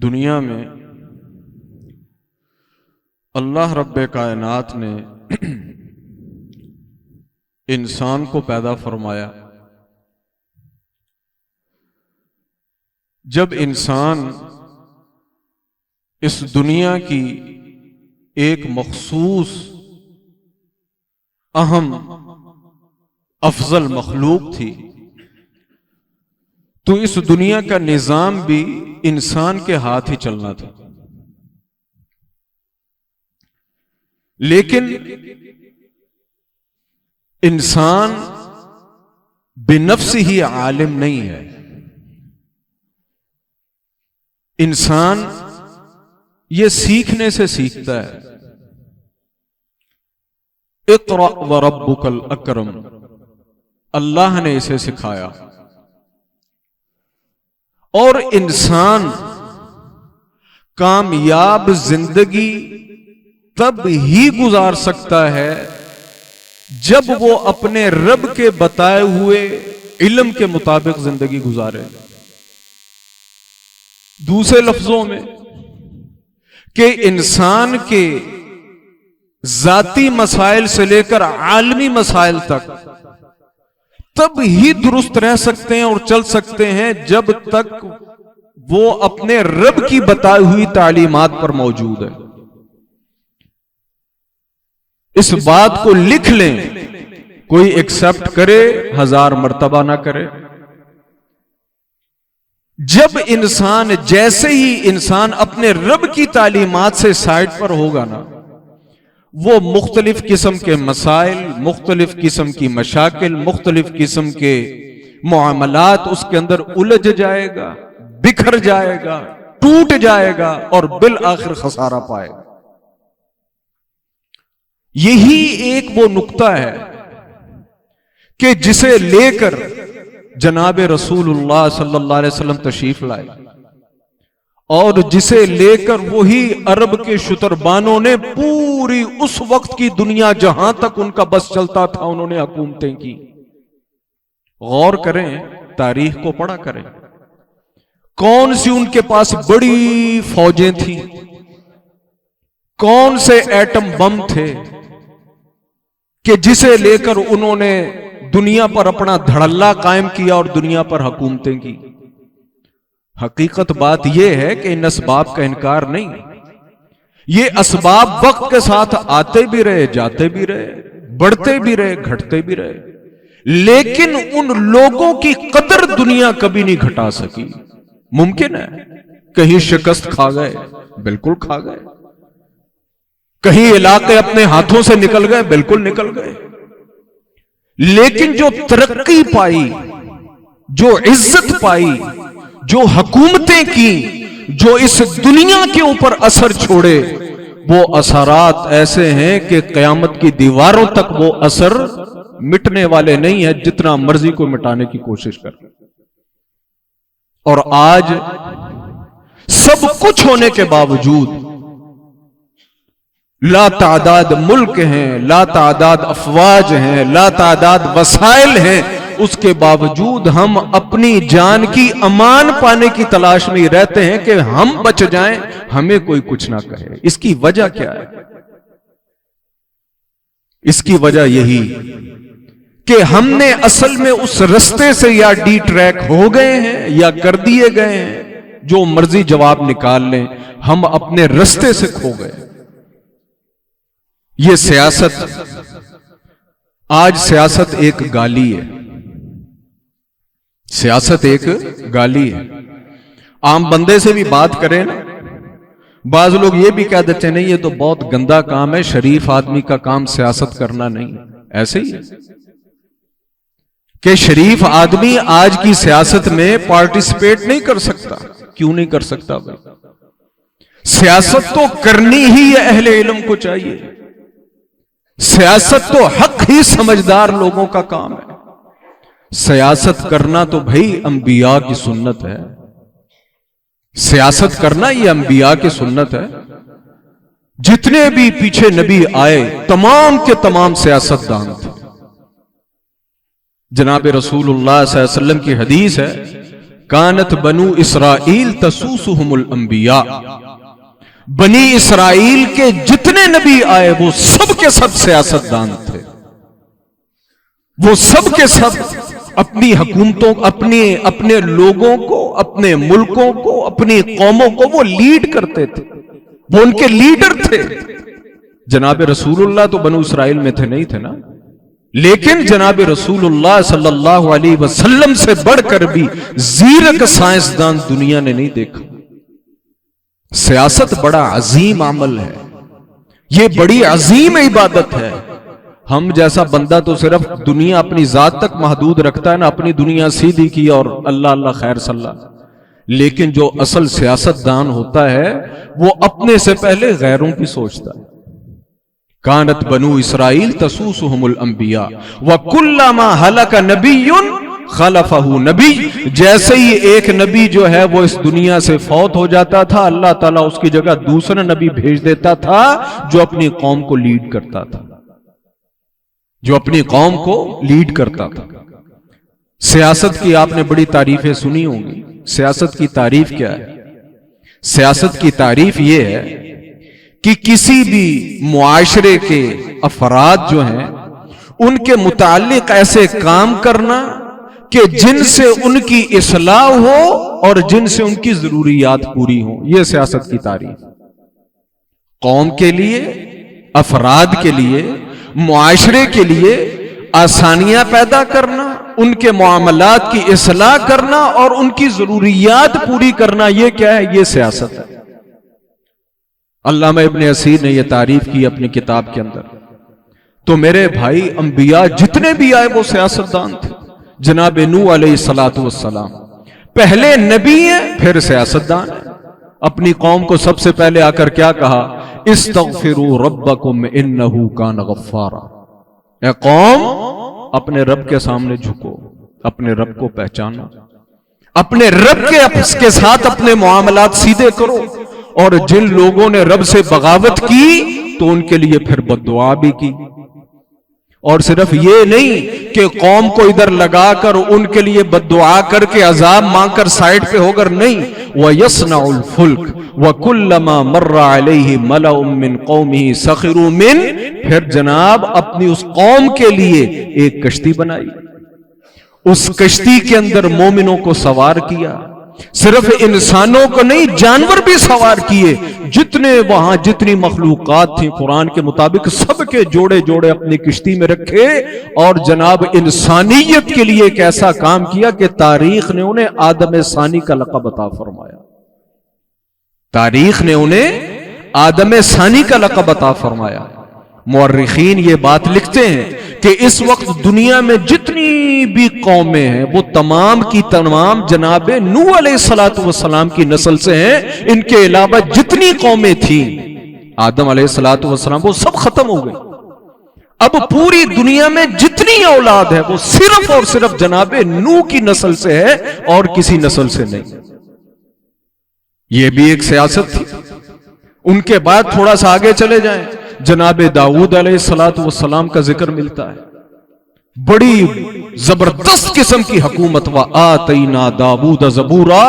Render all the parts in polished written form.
دنیا میں اللہ رب کائنات نے انسان کو پیدا فرمایا۔ جب انسان اس دنیا کی ایک مخصوص اہم افضل مخلوق تھی تو اس دنیا کا نظام بھی انسان کے ہاتھ ہی چلنا تھا، لیکن انسان بنفس ہی عالم نہیں ہے۔ انسان یہ سیکھنے سے سیکھتا ہے۔ اقرأ وربک الاکرم، اللہ نے اسے سکھایا۔ اور انسان کامیاب زندگی تب ہی گزار سکتا ہے جب وہ اپنے رب کے بتائے ہوئے علم کے مطابق زندگی گزارے۔ دوسرے لفظوں میں کہ انسان کے ذاتی مسائل سے لے کر عالمی مسائل تک تب ہی درست رہ سکتے ہیں اور چل سکتے ہیں جب تک وہ اپنے رب کی بتائی ہوئی تعلیمات پر موجود ہے۔ اس بات کو لکھ لیں، کوئی ایکسپٹ کرے 1000 مرتبہ نہ کرے۔ جب انسان جیسے ہی انسان اپنے رب کی تعلیمات سے سائڈ پر ہوگا نا، وہ مختلف قسم کے مسائل، مختلف قسم کی مشاکل، مختلف قسم کے معاملات اس کے اندر الجھ جائے گا، بکھر جائے گا، ٹوٹ جائے گا اور بالآخر خسارہ پائے گا۔ یہی ایک وہ نقطہ ہے کہ جسے لے کر جناب رسول اللہ صلی اللہ علیہ وسلم تشریف لائے، اور جسے لے کر وہی عرب کے شتربانوں نے پوری اس وقت کی دنیا جہاں تک ان کا بس چلتا تھا انہوں نے حکومتیں کی۔ غور کریں، تاریخ کو پڑھا کریں، کون سی ان کے پاس بڑی فوجیں تھیں، کون سے ایٹم بم تھے کہ جسے لے کر انہوں نے دنیا پر اپنا دھڑلہ قائم کیا اور دنیا پر حکومتیں کی۔ حقیقت بات یہ ہے کہ ان اسباب کا انکار نہیں، یہ اسباب وقت کے ساتھ آتے بھی رہے، جاتے بھی رہے، بڑھتے بھی رہے، گھٹتے بھی رہے، لیکن ان لوگوں کی قدر دنیا کبھی نہیں گھٹا سکی۔ ممکن ہے کہیں شکست کھا گئے، بالکل کھا گئے، کہیں علاقے اپنے ہاتھوں سے نکل گئے، بالکل نکل گئے، لیکن جو ترقی پائی، جو عزت پائی، جو حکومتیں کی، جو اس دنیا کے اوپر اثر چھوڑے، وہ اثرات ایسے ہیں کہ قیامت کی دیواروں تک وہ اثر مٹنے والے نہیں ہیں، جتنا مرضی کو مٹانے کی کوشش کر۔ اور آج سب کچھ ہونے کے باوجود لا تعداد ملک ہیں، لا تعداد افواج ہیں، لا تعداد وسائل ہیں، اس کے باوجود ہم اپنی جان کی امان پانے کی تلاش میں رہتے ہیں کہ ہم بچ جائیں، ہمیں کوئی کچھ نہ کہے۔ اس کی وجہ کیا ہے؟ اس کی وجہ یہی کہ ہم نے اصل میں اس رستے سے یا ڈی ٹریک ہو گئے ہیں یا کر دیے گئے ہیں، جو مرضی جواب نکال لیں، ہم اپنے رستے سے کھو گئے۔ یہ سیاست، آج سیاست ایک گالی ہے، سیاست ایک گالی ہے۔ عام بندے سے بھی بات کریں نا، بعض لوگ یہ بھی کہہ دیتے ہیں نہیں یہ تو بہت گندا کام ہے، شریف آدمی کا کام سیاست کرنا نہیں۔ ایسے ہی کہ شریف آدمی آج کی سیاست میں پارٹیسپیٹ نہیں کر سکتا۔ کیوں نہیں کر سکتا بھائی؟ سیاست تو کرنی ہی اہل علم کو چاہیے، سیاست تو حق ہی سمجھدار لوگوں کا کام ہے۔ سیاست کرنا تو بھائی انبیاء کی سنت ہے، سیاست کرنا یہ انبیاء کی سنت ہے۔ جتنے بھی پیچھے نبی آئے تمام کے تمام سیاست دان تھے۔ جناب رسول اللہ صلی اللہ علیہ وسلم کی حدیث ہے کانت بنو اسرائیل تسوسہم الانبیاء، بنی اسرائیل کے جتنے نبی آئے وہ سب کے سب سیاستدان تھے، وہ سب کے سب اپنی حکومتوں، اپنے لوگوں کو، اپنے ملکوں کو، اپنی قوموں کو وہ لیڈ کرتے تھے، وہ ان کے لیڈر تھے۔ جناب رسول اللہ تو بنو اسرائیل میں تھے نہیں تھے نا، لیکن جناب رسول اللہ صلی اللہ علیہ وسلم سے بڑھ کر بھی زیرک سائنسدان دنیا نے نہیں دیکھا۔ سیاست بڑا عظیم عمل ہے، یہ بڑی عظیم عبادت ہے۔ ہم جیسا بندہ تو صرف دنیا اپنی ذات تک محدود رکھتا ہے نا، اپنی دنیا سیدھی کی اور اللہ اللہ خیر صلی اللہ، لیکن جو اصل سیاست دان ہوتا ہے وہ اپنے سے پہلے غیروں کی سوچتا ہے۔ کانت بنو اسرائیل تسوسہم الانبیاء وکلما ہلک نبی خلفہ نبی، جیسے ہی ایک نبی جو ہے وہ اس دنیا سے فوت ہو جاتا تھا، اللہ تعالیٰ اس کی جگہ دوسرا نبی بھیج دیتا تھا جو اپنی قوم کو لیڈ کرتا تھا، جو اپنی قوم کو لیڈ کرتا تھا۔ سیاست کی آپ نے بڑی تعریفیں سنی ہوں گی۔ سیاست کی تعریف کیا ہے؟ سیاست کی تعریف یہ ہے کہ کسی بھی معاشرے کے افراد جو ہیں ان کے متعلق ایسے کام کرنا کہ جن سے ان کی اصلاح ہو اور جن سے ان کی ضروریات پوری ہوں، یہ سیاست کی تعریف۔ قوم کے لیے، افراد کے لیے، معاشرے کے لیے آسانیاں پیدا کرنا، ان کے معاملات کی اصلاح کرنا اور ان کی ضروریات پوری کرنا، یہ کیا ہے؟ یہ سیاست ہے۔ علامہ ابن اسیر نے یہ تعریف کی اپنی کتاب کے اندر۔ تو میرے بھائی، انبیاء جتنے بھی آئے وہ سیاستدان تھے۔ جناب نوح علیہ الصلوۃ والسلام پہلے نبی ہیں، پھر سیاستدان ہیں۔ اپنی قوم کو سب سے پہلے آ کر کیا کہا؟ استغفروا ربکم انہ کان غفارا۔ اے قوم، اپنے رب کے سامنے جھکو، اپنے رب کو پہچانو، اپنے رب کے ساتھ اپنے معاملات سیدھے کرو، اور جن لوگوں نے رب سے بغاوت کی تو ان کے لیے پھر بد دعا بھی کی۔ اور صرف یہ نہیں کہ قوم کو ادھر لگا کر ان کے لیے بد دعا کر کے عذاب مانگ کر سائڈ پہ ہو کر نہیں، وَيَصْنَعُ الْفُلْكَ وَكُلَّمَا مَرَّ عَلَيْهِ مَلَأٌ مِّن قَوْمِهِ سَخِرُوا مِنْهُ، پھر جناب اپنی اس قوم کے لیے ایک کشتی بنائی، اس کشتی کے اندر مومنوں کو سوار کیا، صرف انسانوں کو نہیں جانور بھی سوار کیے، جتنے وہاں جتنی مخلوقات تھیں قرآن کے مطابق سب کے جوڑے جوڑے اپنی کشتی میں رکھے، اور جناب انسانیت کے لیے ایک ایسا کام کیا کہ تاریخ نے انہیں آدم ثانی کا لقب عطا فرمایا۔ تاریخ نے انہیں آدم ثانی کا لقب عطا فرمایا۔ مورخین یہ بات لکھتے ہیں کہ اس وقت دنیا میں جتنی بھی قومیں ہیں وہ تمام کی تمام جناب نوح علیہ الصلوۃ والسلام کی نسل سے ہیں۔ ان کے علاوہ جتنی قومیں تھیں آدم علیہ الصلوۃ والسلام وہ سب ختم ہو گئی۔ اب پوری دنیا میں جتنی اولاد ہے وہ صرف اور صرف جناب نوح کی نسل سے ہے اور کسی نسل سے نہیں۔ یہ بھی ایک سیاست تھی۔ ان کے بعد تھوڑا سا آگے چلے جائیں، جناب داؤد علیہ الصلوۃ والسلام کا ذکر ملتا ہے۔ بڑی زبردست قسم کی حکومت، وَآتَيْنَا دَاوُودَ زَبُورًا،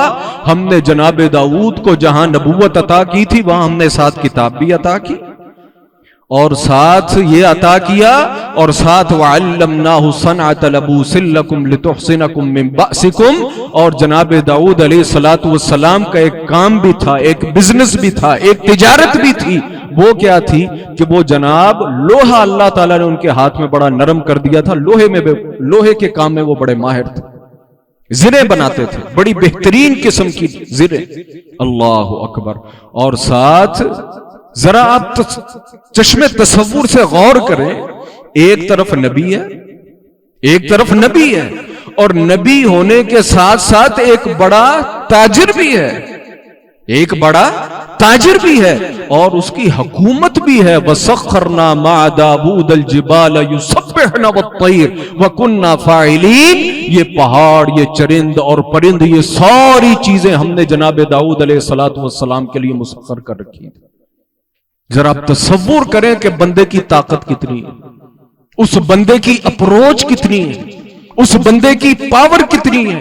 ہم نے جناب داؤد کو جہاں نبوت عطا کی تھی وہاں ہم نے ساتھ کتاب بھی عطا کی، اور ساتھ یہ عطا کیا، اور ساتھ وَعَلَّمْنَاهُ صَنْعَةَ لَبُوسٍ لَكُمْ لِتُحْصِنَكُمْ مِنْ بَأْسِكُمْ، اور جناب داؤد علیہ الصلوۃ والسلام کا ایک کام بھی تھا، ایک بزنس بھی تھا، ایک تجارت بھی تھی۔ وہ کیا تھی کہ وہ جناب لوہا اللہ تعالیٰ نے ان کے ہاتھ میں بڑا نرم کر دیا تھا، لوہے کے کام میں وہ بڑے ماہر تھے، زریں بناتے تھے، بڑی بہترین قسم کی زریں، اللہ اکبر۔ اور ساتھ ذرا آپ چشم تصور سے غور کریں، ایک طرف نبی ہے، ایک طرف نبی ہے، اور نبی ہونے کے ساتھ ساتھ ایک بڑا تاجر بھی ہے، ایک بڑا تاجر بھی ہے، اور اس کی حکومت بھی ہے۔ وَسَخَّرْنَا مَعَ دَاوُودَ الْجِبَالَ يُسَبِّحْنَ وَالطَّيْرَ وَكُنَّا فَاعِلِينَ، یہ پہاڑ، یہ چرند اور پرند، یہ ساری چیزیں ہم نے جناب داؤد علیہ الصلوۃ والسلام کے لیے مسخر کر رکھی۔ ذرا آپ تصور کریں کہ بندے کی طاقت کتنی ہے، اس بندے کی اپروچ کتنی ہے، اس بندے کی پاور کتنی ہے،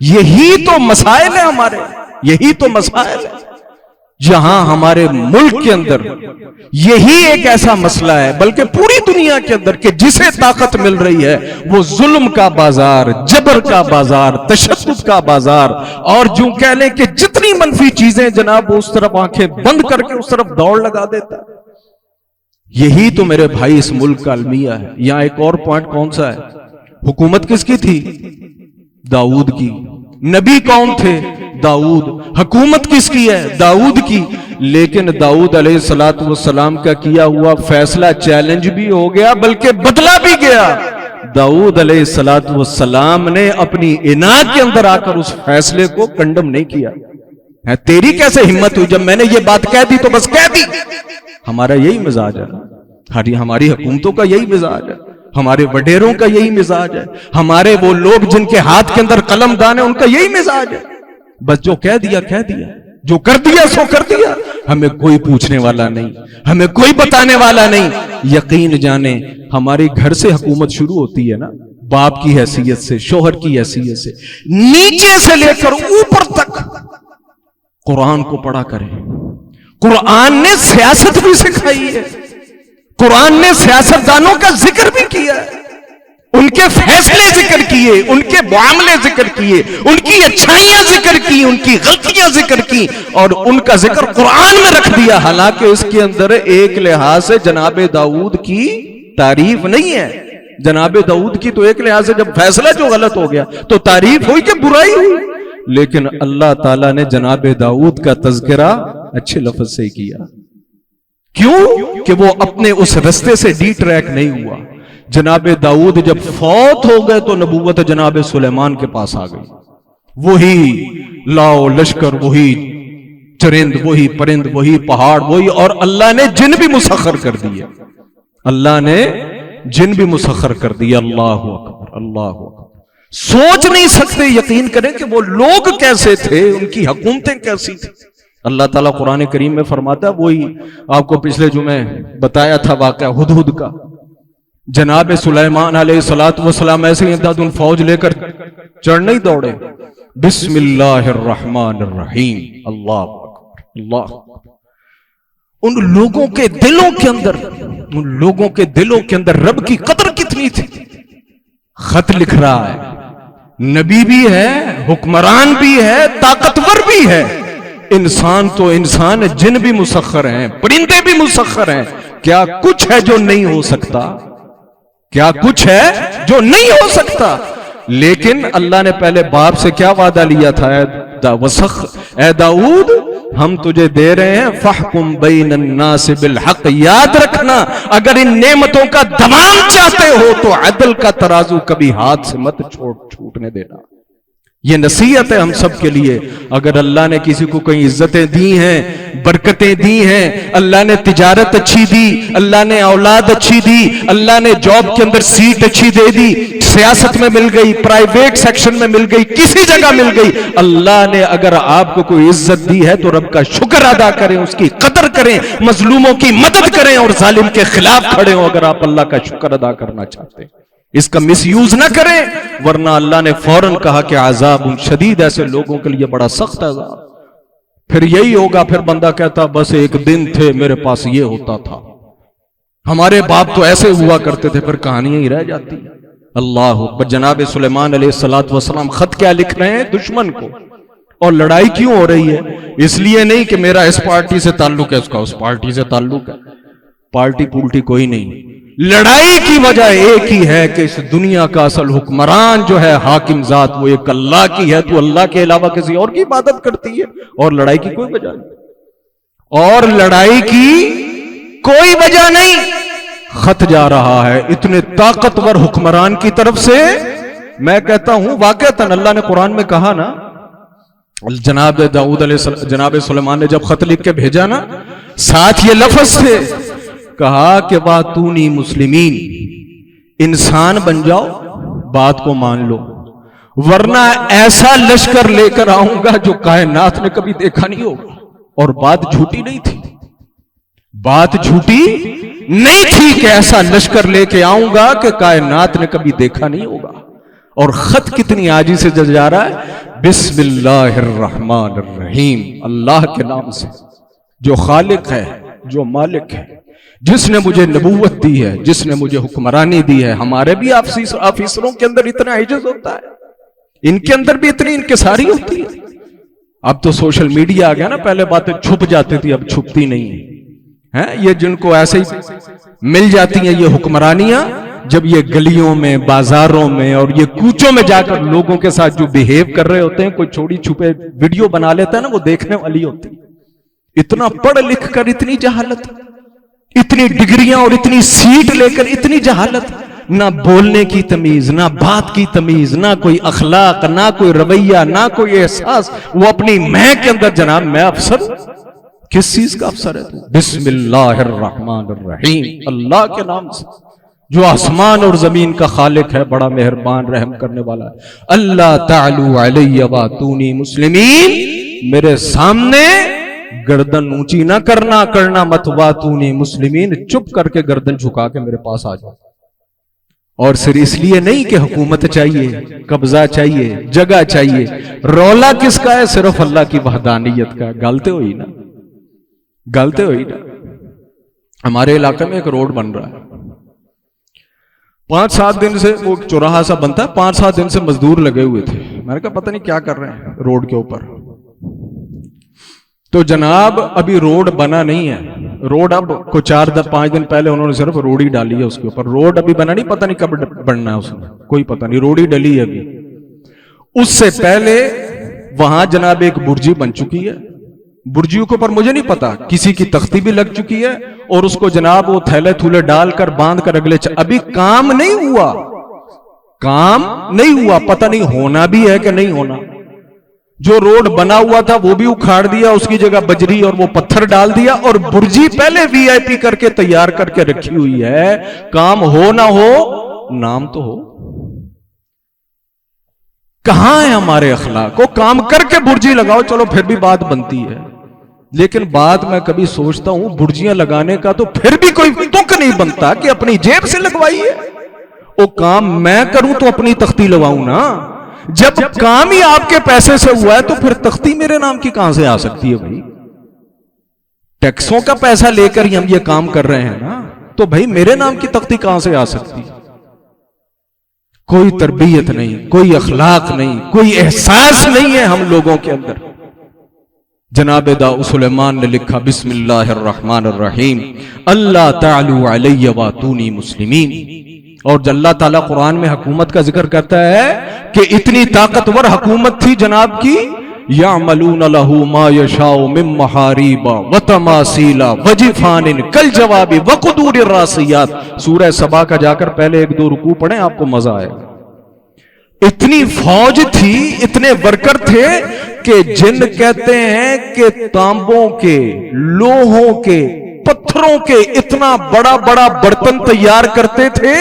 یہی تو مسائل ہیں ہمارے، یہی تو مسائل ہے جہاں ہمارے ملک کے اندر یہی ایک ایسا مسئلہ ہے، بلکہ پوری دنیا کے اندر، کہ جسے طاقت مل رہی ہے وہ ظلم کا بازار، جبر کا بازار، تشدد کا بازار، اور جو کہہ لیں کہ جتنی منفی چیزیں جناب اس طرف آنکھیں بند کر کے اس طرف دوڑ لگا دیتا ہے۔ یہی تو میرے بھائی اس ملک کا المیہ ہے۔ یہاں ایک اور پوائنٹ کون سا ہے؟ حکومت کس کی تھی؟ داؤد کی۔ نبی کون تھے؟ داؤد۔ حکومت کس کی ہے؟ داؤد کی۔ لیکن داؤد علیہ السلام کا کیا ہوا فیصلہ چیلنج بھی ہو گیا، بلکہ بدلا بھی گیا۔ داؤد علیہ السلام نے اپنی اناد کے اندر آ کر اس فیصلے کو کنڈم نہیں کیا۔ تیری کیسے ہمت ہوئی؟ جب میں نے یہ بات کہہ دی تو بس کہہ دی۔ ہمارا یہی مزاج ہے، ہماری حکومتوں کا یہی مزاج ہے، ہمارے وڈیروں کا یہی مزاج ہے، ہمارے وہ لوگ جن کے ہاتھ کے اندر قلم دان ہے ان کا یہی مزاج ہے۔ بس جو کہہ دیا کہہ دیا، جو کر دیا سو کر دیا، ہمیں کوئی پوچھنے والا نہیں، ہمیں کوئی بتانے والا نہیں۔ یقین جانیں ہماری گھر سے حکومت شروع ہوتی ہے نا، باپ کی حیثیت سے، شوہر کی حیثیت سے، نیچے سے لے کر اوپر تک قرآن کو پڑھا کریں۔ قرآن نے سیاست بھی سکھائی ہے، قرآن نے سیاستدانوں کا ذکر بھی کیا ہے، ان کے فیصلے ذکر کیے، ان کے معاملے ذکر کیے، ان کی اچھائیاں ذکر کی، ان کی غلطیاں ذکر کی، اور ان کا ذکر قرآن میں رکھ دیا۔ حالانکہ اس کے اندر ایک لحاظ سے جناب داؤد کی تعریف نہیں ہے۔ جناب داؤد کی تو ایک لحاظ سے جب فیصلہ جو غلط ہو گیا تو تعریف ہوئی کہ برائی ہوئی، لیکن اللہ تعالیٰ نے جناب داؤد کا تذکرہ اچھے لفظ سے کیا۔ کیوں؟ کہ وہ اپنے اس رستے سے ڈی ٹریک نہیں ہوا۔ جناب داؤد جب فوت ہو گئے تو نبوت جناب سلیمان کے پاس آ گئی۔ وہی لاؤ لشکر، وہی چرند، وہی پرند، وہی پہاڑ، وہی، اور اللہ نے جن بھی مسخر کر دیے، اللہ نے جن بھی مسخر کر دیا۔ اللہ اکبر، اللہ اکبر۔ سوچ نہیں سکتے، یقین کریں کہ وہ لوگ کیسے تھے، ان کی حکومتیں کیسی تھی۔ اللہ تعالیٰ قرآن کریم میں فرماتا ہے، وہی آپ کو پچھلے جمعے بتایا تھا واقعہ ہدہد کا۔ جناب سلیمان علیہ السلام ایسے ہی دن فوج لے کر چڑھ نہیں دوڑے، بسم اللہ الرحمن الرحیم، اللہ اکبر، اللہ اکبر۔ ان لوگوں کے دلوں کے اندر، ان لوگوں کے دلوں کے اندر رب کی قدر کتنی تھی۔ خط لکھ رہا ہے، نبی بھی ہے، حکمران بھی ہے، طاقتور بھی ہے، انسان تو انسان، جن بھی مسخر ہیں، پرندے بھی مسخر ہیں۔ کیا کچھ ہے جو نہیں ہو سکتا؟ کیا کچھ ہے جو نہیں ہو سکتا؟ لیکن اللہ نے پہلے باپ سے کیا وعدہ لیا تھا؟ اے داؤد، ہم تجھے دے رہے ہیں فحکم بین الناس بالحق۔ یاد رکھنا، اگر ان نعمتوں کا دوام چاہتے ہو تو عدل کا ترازو کبھی ہاتھ سے مت چھوٹنے دینا۔ یہ نصیحت ہے ہم سب کے لیے۔ اگر اللہ نے کسی کو کہیں عزتیں دی ہیں، برکتیں دی ہیں، اللہ نے تجارت اچھی دی، اللہ نے اولاد اچھی دی، اللہ نے جاب کے اندر سیٹ اچھی دے دی، سیاست میں مل گئی، پرائیویٹ سیکشن میں مل گئی، کسی جگہ مل گئی، اللہ نے اگر آپ کو کوئی عزت دی ہے تو رب کا شکر ادا کریں، اس کی قدر کریں، مظلوموں کی مدد کریں، اور ظالم کے خلاف کھڑے ہوں اگر آپ اللہ کا شکر ادا کرنا چاہتے ہیں۔ اس کا مس یوز نہ کریں، ورنہ اللہ نے فوراً کہا کہ عذاب شدید، ایسے لوگوں کے لیے بڑا سخت عذاب۔ پھر یہی ہوگا، پھر بندہ کہتا بس ایک دن تھے میرے پاس یہ ہوتا تھا، ہمارے باپ تو ایسے ہوا کرتے تھے، پھر کہانیاں ہی رہ جاتی۔ اللہ اکبر۔ جناب سلیمان علیہ السلام خط کیا لکھ رہے ہیں؟ دشمن کو۔ اور لڑائی کیوں ہو رہی ہے؟ اس لیے نہیں کہ میرا اس پارٹی سے تعلق ہے، اس کا اس پارٹی سے تعلق ہے، پارٹی پولٹی کوئی نہیں۔ لڑائی کی وجہ ایک ہی ہے کہ اس دنیا کا اصل حکمران جو ہے، حاکم ذات، وہ ایک اللہ کی ہے، تو اللہ کے علاوہ کسی اور کی عبادت کرتی ہے، اور لڑائی کی کوئی وجہ نہیں، اور لڑائی کی کوئی وجہ نہیں۔ خط جا رہا ہے اتنے طاقتور حکمران کی طرف سے۔ میں کہتا ہوں واقعتاً اللہ نے قرآن میں کہا نا، جناب داؤد علیہ جناب سلیمان نے جب خط لکھ کے بھیجا نا، ساتھ یہ لفظ تھے، کہا کہ واتونی مسلمین، انسان بن جاؤ، بات کو مان لو، ورنہ ایسا لشکر لے کر آؤں گا جو کائنات نے کبھی دیکھا نہیں ہوگا۔ اور بات جھوٹی نہیں تھی، بات جھوٹی نہیں تھی کہ ایسا لشکر لے کے آؤں گا کہ کائنات نے کبھی دیکھا نہیں ہوگا۔ اور خط کتنی آجی سے جا رہا ہے، بسم اللہ الرحمن الرحیم، اللہ کے نام سے جو خالق ہے، جو مالک ہے، جس نے مجھے نبوت دی ہے، جس نے مجھے حکمرانی دی ہے۔ ہمارے بھی آفیسروں کے اندر اتنا عجز ہوتا ہے، ان کے اندر بھی اتنی انکساری ہوتی ہے۔ اب تو سوشل میڈیا آ گیا نا، پہلے باتیں چھپ جاتی تھی، اب چھپتی نہیں ہیں۔ یہ جن کو ایسے ہی مل جاتی ہیں یہ حکمرانیاں، جب یہ گلیوں میں، بازاروں میں اور یہ کوچوں میں جا کر لوگوں کے ساتھ جو بیہیو کر رہے ہوتے ہیں، کوئی چھوڑی چھپے ویڈیو بنا لیتا ہے نا، وہ دیکھنے والی ہوتی ہے۔ اتنا پڑھ لکھ کر اتنی جہالت، اتنی ڈگریاں اور اتنی سیٹ لے کر اتنی جہالت، نہ بولنے کی تمیز، نہ بات کی تمیز، نہ کوئی اخلاق، نہ کوئی رویہ، نہ کوئی احساس۔ وہ اپنی میں کے اندر جناب میں افسر ہوں۔ کس چیز کا افسر ہے تو؟ بسم اللہ الرحمن الرحیم، اللہ کے نام سے جو آسمان اور زمین کا خالق ہے، بڑا مہربان رحم کرنے والا ہے۔ اللہ تعالی علی واتونی مسلمین، میرے سامنے گردن اونچی نہ کرنا مت، واتونی مسلمین، چپ کر کے گردن جھکا کے میرے پاس آ جاؤ۔ اور صرف اس لیے نہیں کہ حکومت چاہیے، قبضہ چاہیے، جگہ چاہیے، رولا کس کا ہے؟ صرف اللہ کی وحدانیت کا۔ گالتے ہوئی نا، گالتے ہوئی نا۔ ہمارے علاقے میں ایک روڈ بن رہا ہے، 5-7 دن سے وہ چوراہا سا بنتا ہے، 5-7 دن سے مزدور لگے ہوئے تھے۔ میں نے کہا پتہ نہیں کیا کر رہے ہیں روڈ کے اوپر۔ تو جناب ابھی روڈ بنا نہیں ہے، روڈ اب کو 4-5 دن پہلے انہوں نے صرف روڈ ہی ڈالی ہے اس کے اوپر، روڈ ابھی بنا نہیں، پتہ نہیں کب بننا ہے اس میں، کوئی پتہ نہیں، روڈ ہی ڈلی ہے ابھی۔ اس سے پہلے وہاں جناب ایک برجی بن چکی ہے، برجیوں کے اوپر مجھے نہیں پتا، کسی کی تختی بھی لگ چکی ہے، اور اس کو جناب وہ تھیلے تھولے ڈال کر باندھ کر اگلے ابھی کام نہیں ہوا، کام نہیں ہوا، پتہ نہیں ہونا بھی ہے کہ نہیں ہونا۔ جو روڈ بنا ہوا تھا وہ بھی اکھاڑ دیا، اس کی جگہ بجری اور وہ پتھر ڈال دیا، اور برجی پہلے وی آئی پی کر کے تیار کر کے رکھی ہوئی ہے۔ کام ہو نہ ہو، نام تو ہو۔ کہاں ہے ہمارے اخلاق؟ کو کام کر کے برجی لگاؤ، چلو پھر بھی بات بنتی ہے، لیکن بات میں کبھی سوچتا ہوں برجیاں لگانے کا تو پھر بھی کوئی تک نہیں بنتا کہ اپنی جیب سے لگوائیے۔ وہ کام میں کروں تو اپنی تختی لگاؤں نا، جب کام ہی آپ کے پیسے سے ہوا ہے تو پھر تختی میرے نام کی کہاں سے آ سکتی ہے بھائی؟ ٹیکسوں کا پیسہ لے کر ہی ہم یہ کام کر رہے ہیں نا، تو بھائی میرے نام کی تختی کہاں سے آ سکتی؟ کوئی تربیت نہیں، کوئی اخلاق نہیں، کوئی احساس نہیں ہے ہم لوگوں کے اندر۔ جناب داؤد سلیمان نے لکھا بسم اللہ الرحمن الرحیم، اللہ تعالی علی واتونی مسلمین۔ اور اللہ تعالیٰ قرآن میں حکومت کا ذکر کرتا ہے کہ اتنی طاقتور حکومت تھی جناب کی، یعملون لہ ما یشاء من محاریب وتماثیل وجفان کالجواب وقدور الراسیات۔ سورہ سبا کا جا کر پہلے 1-2 رکوع پڑھیں، آپ کو مزہ آئے گا۔ اتنی فوج تھی، اتنے ورکر تھے کہ جن کہتے ہیں کہ تانبوں کے، لوہوں کے، پتھروں کے اتنا بڑا بڑا برتن تیار کرتے تھے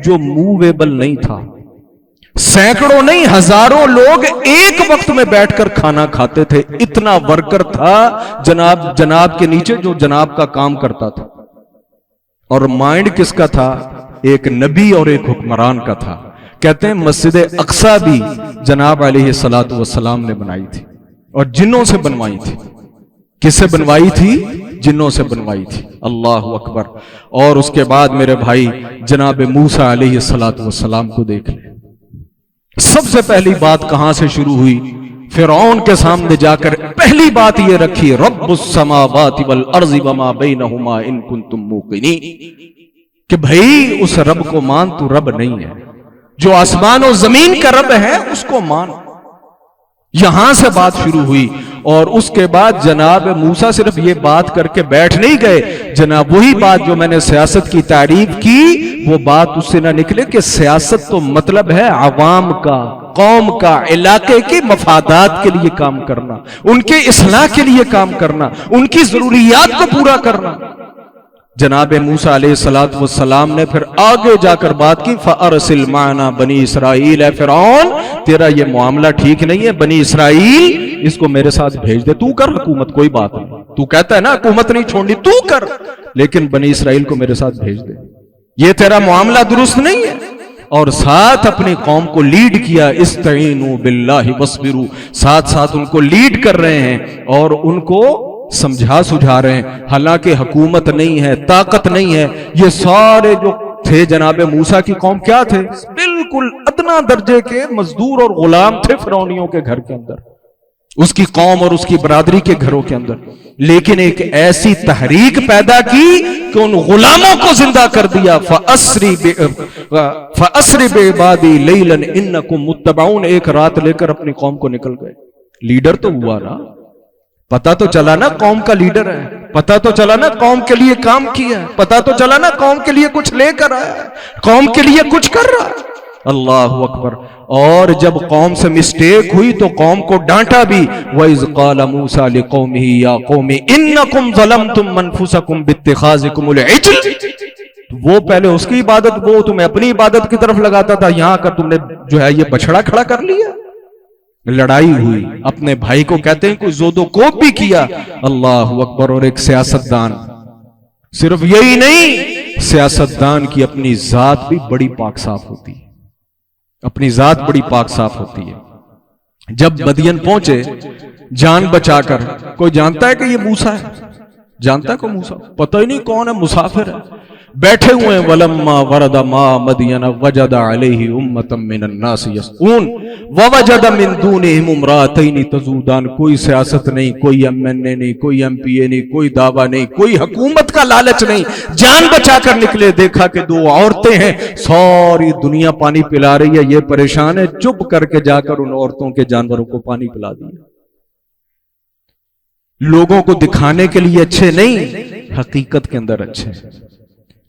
جو موویبل نہیں تھا۔ سینکڑوں نہیں، ہزاروں لوگ ایک وقت میں بیٹھ کر کھانا کھاتے تھے، اتنا ورکر تھا جناب کے نیچے جو جناب کا کام کرتا تھا۔ اور مائنڈ کس کا تھا؟ ایک نبی اور ایک حکمران کا تھا۔ کہتے ہیں مسجد اقصی بھی جناب علیہ الصلوۃ والسلام نے بنائی تھی، اور جنوں سے بنوائی تھی۔ کس سے بنوائی تھی؟ جنوں سے بنوائی تھی۔ اللہ اکبر۔ اور اس کے بعد میرے بھائی جناب موسیٰ علیہ الصلوۃ والسلام کو دیکھ لیں، سب سے پہلی بات کہاں سے شروع ہوئی؟ فرعون کے سامنے جا کر پہلی بات یہ رکھی، رب السماوات والارض وما بینہما ان کنتم موقنین، کہ بھائی اس رب کو مان، تو رب نہیں ہے، جو آسمان و زمین کا رب ہے اس کو مان۔ یہاں سے بات شروع ہوئی، اور اس کے بعد جناب موسیٰ صرف یہ بات کر کے بیٹھ نہیں گئے، جناب وہی بات جو میں نے سیاست کی تعریف کی، وہ بات اس سے نہ نکلے کہ سیاست تو مطلب ہے عوام کا، قوم کا، علاقے کے مفادات کے لیے کام کرنا، ان کے اصلاح کے لیے کام کرنا، ان کی ضروریات کو پورا کرنا۔ جناب موسیٰ علیہ السلام نے پھر آگے جا کر بات کی، فَأَرْسِلْ مَعَنَا بنی اسرائیل، اے فرعون تیرا یہ معاملہ ٹھیک نہیں ہے، بنی اسرائیل اس کو میرے ساتھ بھیج دے، تو کر حکومت، کوئی بات نہیں، تو کہتا ہے نا حکومت نہیں چھوڑنی، تو کر، لیکن بنی اسرائیل کو میرے ساتھ بھیج دے، یہ تیرا معاملہ درست نہیں ہے۔ اور ساتھ اپنی قوم کو لیڈ کیا. استعینوا باللہ وصبروا, ساتھ ساتھ ان کو لیڈ کر رہے ہیں اور ان کو سمجھا سجھا رہے ہیں. حالانکہ حکومت نہیں ہے, طاقت نہیں ہے. یہ سارے جو تھے جناب موسیٰ کی قوم کیا تھے؟ بالکل ادنا درجے کے مزدور اور غلام تھے فرعونیوں کے گھر کے اندر, اس کی قوم اور اس کی برادری کے گھروں کے اندر. لیکن ایک ایسی تحریک پیدا کی کہ ان غلاموں کو زندہ کر دیا. فَأَسْرِ بِعِبَادِي لَيْلًا إِنَّكُمْ مُتَّبَعُونَ, ایک رات لے کر اپنی قوم کو نکل گئے. لیڈر تو ہوا نا, پتا تو چلا نا قوم کا لیڈر ہے, پتا تو چلا نا قوم کے لیے کام کیا, پتا تو چلا نا قوم کے لیے کچھ لے کر آیا, قوم کے لیے کچھ کر رہا. اللہ اکبر. اور جب قوم سے مسٹیک ہوئی تو قوم کو ڈانٹا بھی. وَإِذْ قَالَ مُوسَىٰ لِقَوْمِهِ يَا قَوْمِ إِنَّكُمْ ظَلَمْتُمْ أَنفُسَكُمْ بِاتِّخَاذِكُمُ الْعِجْلَ, وہ پہلے اس کی عبادت, وہ تمہیں اپنی عبادت کی طرف لگاتا تھا, یہاں کر تم نے جو ہے یہ بچڑا کھڑا کر لیا. لڑائی ہوئی, اپنے بھائی کو کہتے ہیں کوئی زود و کوب بھی کیا. اللہ اکبر. اور ایک سیاستدان, صرف یہی نہیں, سیاستدان کی اپنی ذات بھی بڑی پاک صاف ہوتی ہے, اپنی ذات بڑی پاک صاف ہوتی ہے. جب مدین پہنچے جان بچا کر, کوئی جانتا ہے کہ یہ موسیٰ ہے؟ جانتا ہے کوئی موسیٰ؟ پتہ ہی نہیں کون ہے, مسافر ہے, بیٹھے ہوئے ہیں. وَلَمَّا وَرَدَ مَا مَدْيَنَ وَجَدَ عَلَيْهِ أُمَّةً مِّنَ النَّاسِ يَسْقُونَ وَوَجَدَ مِن دُونِهِمُ امْرَأَتَيْنِ تَذُودَانِ. کوئی سیاست نہیں, کوئی MNA نہیں, کوئی MP نہیں, کوئی دعویٰ نہیں, کوئی حکومت کا لالچ نہیں. جان بچا کر نکلے, دیکھا کہ دو عورتیں ہیں, ساری دنیا پانی پلا رہی ہے, یہ پریشان ہے. چپ کر کے جا کر ان عورتوں کے جانوروں کو پانی پلا دیا. لوگوں کو دکھانے کے لیے اچھے نہیں, حقیقت کے اندر اچھے,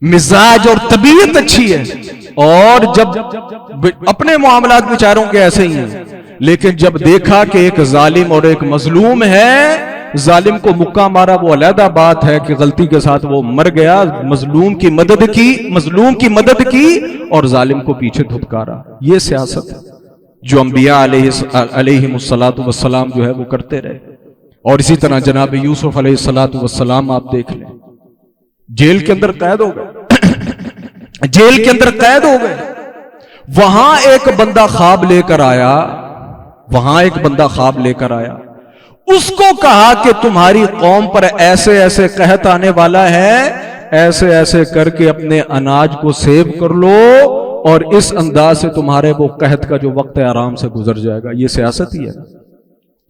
مزاج اور طبیعت اچھی ہے. اور جب اپنے معاملات بیچاروں کے ایسے ہی ہیں, لیکن جب دیکھا کہ ایک ظالم اور ایک مظلوم ہے, ظالم کو مکہ مارا وہ علیحدہ بات ہے کہ غلطی کے ساتھ وہ مر گیا, مظلوم کی مدد کی اور ظالم کو پیچھے دھتکارا. یہ سیاست ہے جو انبیاء علیہم السلام جو ہے وہ کرتے رہے. اور اسی طرح جناب یوسف علیہ السلام آپ دیکھ لیں, جیل کے اندر قید ہو گئے, جیل کے اندر قید ہو گئے. وہاں ایک بندہ خواب لے کر آیا, وہاں ایک بندہ خواب لے کر آیا, اس کو کہا کہ تمہاری قوم پر ایسے ایسے قحط آنے والا ہے, ایسے ایسے کر کے اپنے اناج کو سیو کر لو اور اس انداز سے تمہارے وہ قحط کا جو وقت ہے آرام سے گزر جائے گا. یہ سیاست ہی ہے,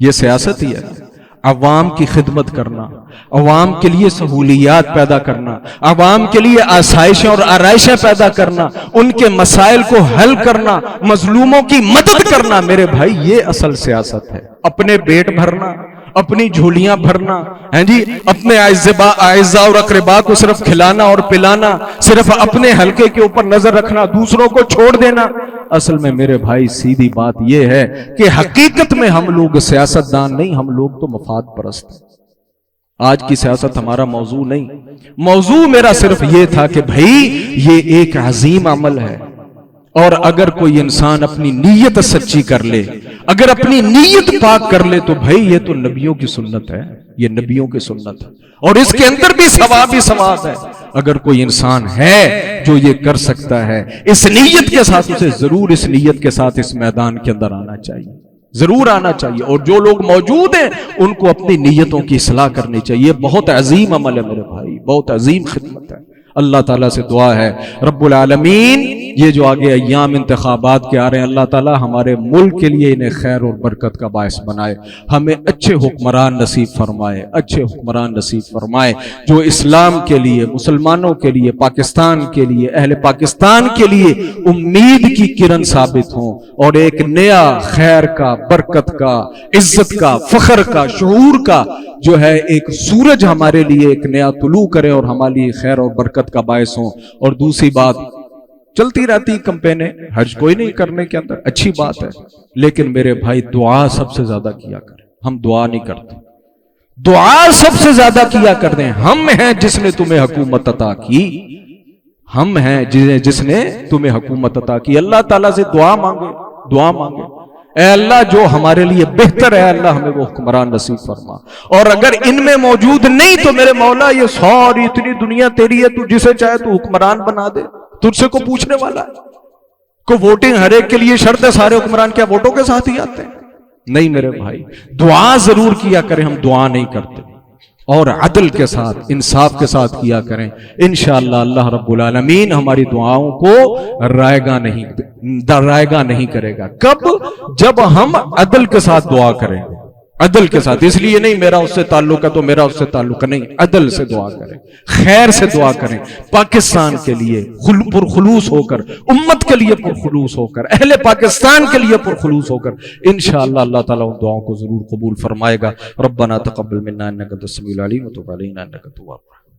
یہ سیاست ہی ہے. عوام کی خدمت کرنا, عوام کے لیے سہولیات پیدا کرنا, عوام کے لیے آسائشیں اور آرائشیں پیدا کرنا, ان کے مسائل کو حل کرنا, مظلوموں کی مدد کرنا. میرے بھائی یہ اصل سیاست ہے. اپنے پیٹ بھرنا, اپنی جھولیاں بھرنا ہیں جی, اپنے اعزاء اور اقرباء کو صرف کھلانا اور پلانا, صرف اپنے حلقے کے اوپر نظر رکھنا, دوسروں کو چھوڑ دینا. اصل میں میرے بھائی سیدھی بات یہ ہے کہ حقیقت میں ہم لوگ سیاست دان نہیں, ہم لوگ تو مفاد پرست ہیں. آج کی سیاست ہمارا موضوع نہیں, موضوع میرا صرف یہ تھا کہ بھائی یہ ایک عظیم عمل ہے, اور اگر کوئی انسان اپنی نیت سچی کر لے, اگر اپنی نیت پاک کر لے, تو بھائی یہ تو نبیوں کی سنت ہے, یہ نبیوں کی سنت ہے, اور اس کے اندر بھی ثواب ہی ثواب ہے. اگر کوئی انسان ہے جو یہ کر سکتا ہے اس نیت کے ساتھ, اسے ضرور اس نیت کے ساتھ اس میدان کے اندر آنا چاہیے, ضرور آنا چاہیے. اور جو لوگ موجود ہیں ان کو اپنی نیتوں کی اصلاح کرنی چاہیے. بہت عظیم عمل ہے میرے بھائی, بہت عظیم خدمت ہے. اللہ تعالیٰ سے دعا ہے رب العالمین یہ جو آگے ایام انتخابات کے آ رہے ہیں, اللہ تعالیٰ ہمارے ملک کے لیے انہیں خیر اور برکت کا باعث بنائے, ہمیں اچھے حکمران نصیب فرمائے, اچھے حکمران نصیب فرمائے جو اسلام کے لیے, مسلمانوں کے لیے, پاکستان کے لیے, اہل پاکستان کے لیے امید کی کرن ثابت ہوں, اور ایک نیا خیر کا, برکت کا, عزت کا, فخر کا, شعور کا جو ہے ایک سورج ہمارے لیے ایک نیا طلوع کرے اور ہمارے لیے خیر اور برکت کا باعث ہوں. اور دوسری بات, چلتی رہتی کمپینیں, حج کوئی نہیں کرنے کے اندر اچھی بات ہے, لیکن میرے بھائی دعا سب سے زیادہ کیا کریں. ہم دعا نہیں کرتے, دعا سب سے زیادہ کیا کرتے ہیں. ہم ہیں جس نے تمہیں حکومت عطا کی, ہم ہیں جس نے تمہیں حکومت عطا کی. اللہ تعالیٰ سے دعا مانگے, دعا مانگے, اے اللہ جو ہمارے لیے بہتر ہے اللہ ہمیں وہ حکمران نصیب فرما, اور اگر ان میں موجود نہیں تو میرے مولا یہ ساری اتنی دنیا تیری ہے, تو جسے چاہے تو حکمران بنا دے, تجھ سے کو پوچھنے والا ہے, کو ووٹنگ ہر ایک کے لیے شرط ہے، سارے حکمران کیا ووٹوں کے ساتھ ہی آتے ہیں؟ نہیں میرے بھائی، دعا ضرور کیا کریں، ہم دعا نہیں کرتے، اور عدل کے ساتھ انصاف کے ساتھ کیا کریں، انشاءاللہ اللہ رب العالمین ہماری دعاؤں کو رائے گاہ نہیں کرے گا۔ کب؟ جب ہم عدل کے ساتھ دعا کریں، عدل کے ساتھ، اس لیے نہیں میرا اس سے تعلق ہے تو میرا اس سے تعلق ہے، نہیں، عدل سے دعا کریں، خیر سے دعا کریں، پاکستان کے لیے پرخلوص ہو کر، امت کے لیے پرخلوص ہو کر، اہل پاکستان کے لیے پرخلوص ہو کر، انشاءاللہ اللہ تعالیٰ ان دعاؤں کو ضرور قبول فرمائے گا۔ ربنا تقبل منا انک انت السمیع العلیم وتب علینا انک التواب الرحیم۔